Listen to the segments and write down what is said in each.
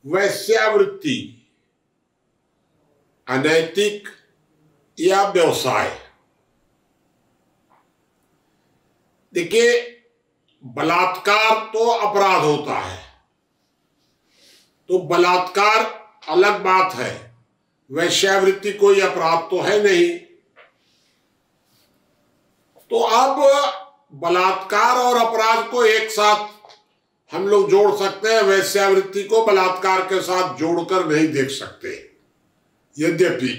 वेश्यावृत्ति अनैतिक या व्यवसाय। देखिए, बलात्कार तो अपराध होता है, तो बलात्कार अलग बात है, वेश्यावृत्ति कोई अपराध तो है नहीं। तो अब बलात्कार और अपराध को एक साथ हम लोग जोड़ सकते हैं, वेश्यावृत्ति को बलात्कार के साथ जोड़कर नहीं देख सकते। यद्यपि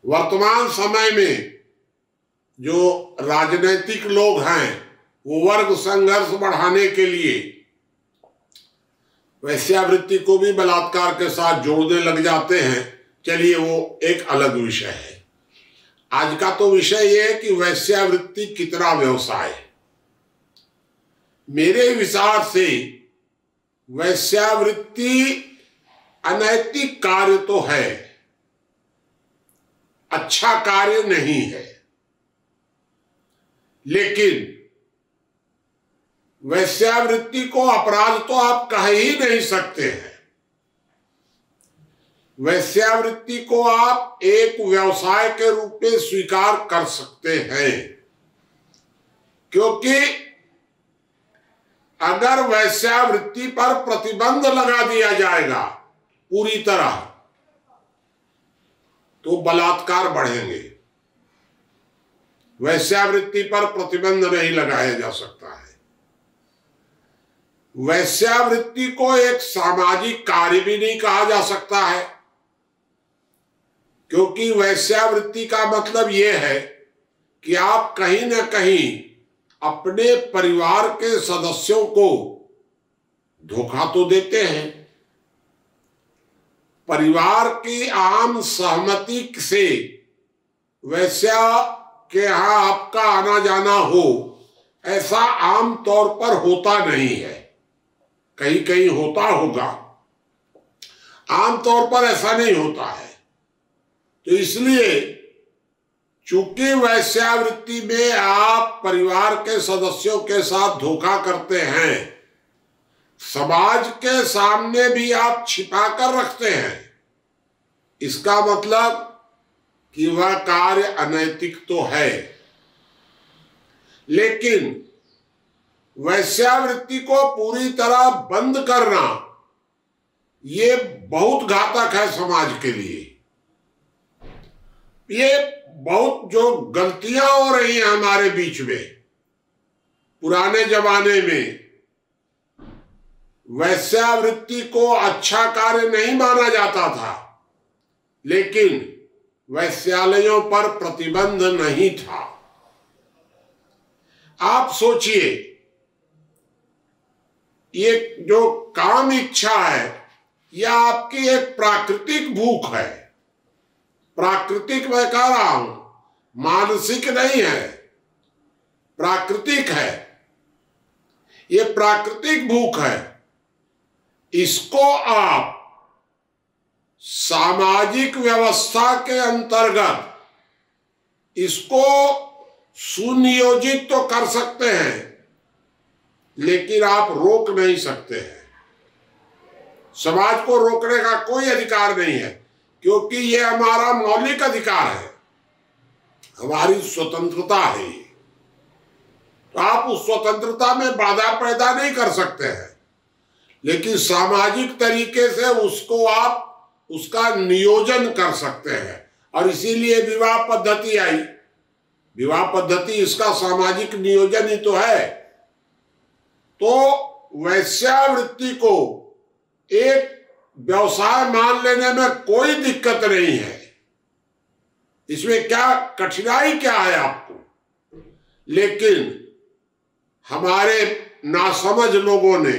वर्तमान समय में जो राजनीतिक लोग हैं वो वर्ग संघर्ष बढ़ाने के लिए वेश्यावृत्ति को भी बलात्कार के साथ जोड़ने लग जाते हैं। चलिए, वो एक अलग विषय है। आज का तो विषय ये है कि वेश्यावृत्ति कितना व्यवसाय है। मेरे विचार से वेश्यावृत्ति अनैतिक कार्य तो है, अच्छा कार्य नहीं है, लेकिन वेश्यावृत्ति को अपराध तो आप कह ही नहीं सकते हैं। वेश्यावृत्ति को आप एक व्यवसाय के रूप में स्वीकार कर सकते हैं, क्योंकि अगर वेश्यावृत्ति पर प्रतिबंध लगा दिया जाएगा पूरी तरह तो बलात्कार बढ़ेंगे। वेश्यावृत्ति पर प्रतिबंध नहीं लगाया जा सकता है। वेश्यावृत्ति को एक सामाजिक कार्य भी नहीं कहा जा सकता है, क्योंकि वेश्यावृत्ति का मतलब यह है कि आप कहीं ना कहीं अपने परिवार के सदस्यों को धोखा तो देते हैं। परिवार की आम सहमति से वेश्या के यहाँ आपका आना जाना हो, ऐसा आम तौर पर होता नहीं है। कहीं कहीं होता होगा, आम तौर पर ऐसा नहीं होता है। तो इसलिए चूंकि वेश्यावृत्ति में आप परिवार के सदस्यों के साथ धोखा करते हैं, समाज के सामने भी आप छिपा कर रखते हैं, इसका मतलब कि वह कार्य अनैतिक तो है। लेकिन वेश्यावृत्ति को पूरी तरह बंद करना ये बहुत घातक है समाज के लिए। ये बहुत जो गलतियां हो रही हैं हमारे बीच में, पुराने जमाने में वेश्यावृत्ति को अच्छा कार्य नहीं माना जाता था, लेकिन वेश्यालयों पर प्रतिबंध नहीं था। आप सोचिए, ये जो काम इच्छा है यह आपकी एक प्राकृतिक भूख है। प्राकृतिक मैं कह रहा हूं, मानसिक नहीं है, प्राकृतिक है। ये प्राकृतिक भूख है, इसको आप सामाजिक व्यवस्था के अंतर्गत इसको सुनियोजित तो कर सकते हैं, लेकिन आप रोक नहीं सकते हैं। समाज को रोकने का कोई अधिकार नहीं है, क्योंकि ये हमारा मौलिक अधिकार है, हमारी स्वतंत्रता है। तो आप उस स्वतंत्रता में बाधा पैदा नहीं कर सकते हैं, लेकिन सामाजिक तरीके से उसको आप उसका नियोजन कर सकते हैं। और इसीलिए विवाह पद्धति आई। विवाह पद्धति इसका सामाजिक नियोजन ही तो है। तो वेश्यावृत्ति को एक व्यवसाय मान लेने में कोई दिक्कत नहीं है। इसमें क्या कठिनाई क्या है आपको? लेकिन हमारे नासमझ लोगों ने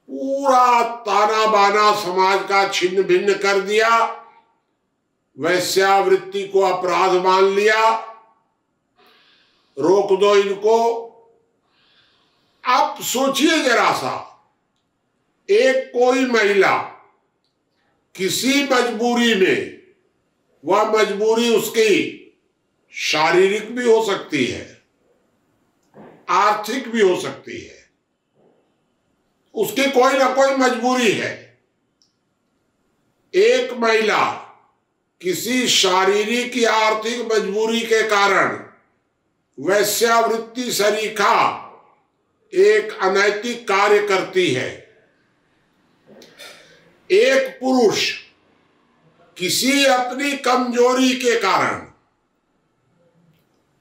पूरा ताना बाना समाज का छिन्न भिन्न कर दिया, वेश्यावृत्ति को अपराध मान लिया। रोक दो इनको। आप सोचिए जरा सा, एक कोई महिला किसी मजबूरी में, वह मजबूरी उसकी शारीरिक भी हो सकती है, आर्थिक भी हो सकती है, उसकी कोई ना कोई मजबूरी है। एक महिला किसी शारीरिक या आर्थिक मजबूरी के कारण वेश्यावृत्ति सरीखा एक अनैतिक कार्य करती है। एक पुरुष किसी अपनी कमजोरी के कारण,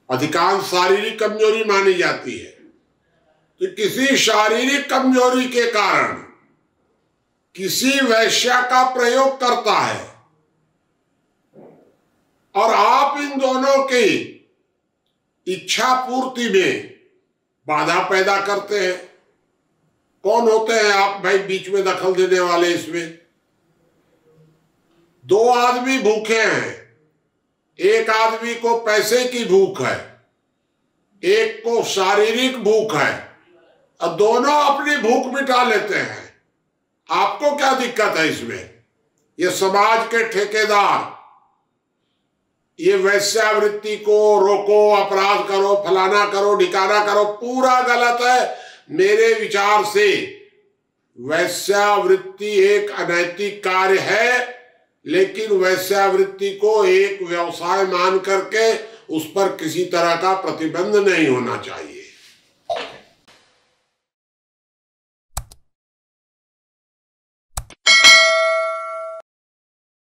अधिकांश शारीरिक कमजोरी मानी जाती है, तो किसी शारीरिक कमजोरी के कारण किसी वेश्या का प्रयोग करता है और आप इन दोनों की इच्छा पूर्ति में बाधा पैदा करते हैं। कौन होते हैं आप भाई बीच में दखल देने वाले? इसमें दो आदमी भूखे हैं, एक आदमी को पैसे की भूख है, एक को शारीरिक भूख है, और दोनों अपनी भूख मिटा लेते हैं। आपको क्या दिक्कत है इसमें? ये समाज के ठेकेदार ये वेश्यावृत्ति को रोको, अपराध करो, फलाना करो, ढिकाना करो, पूरा गलत है। मेरे विचार से वेश्यावृत्ति एक अनैतिक कार्य है, लेकिन वेश्यावृत्ति को एक व्यवसाय मान करके उस पर किसी तरह का प्रतिबंध नहीं होना चाहिए।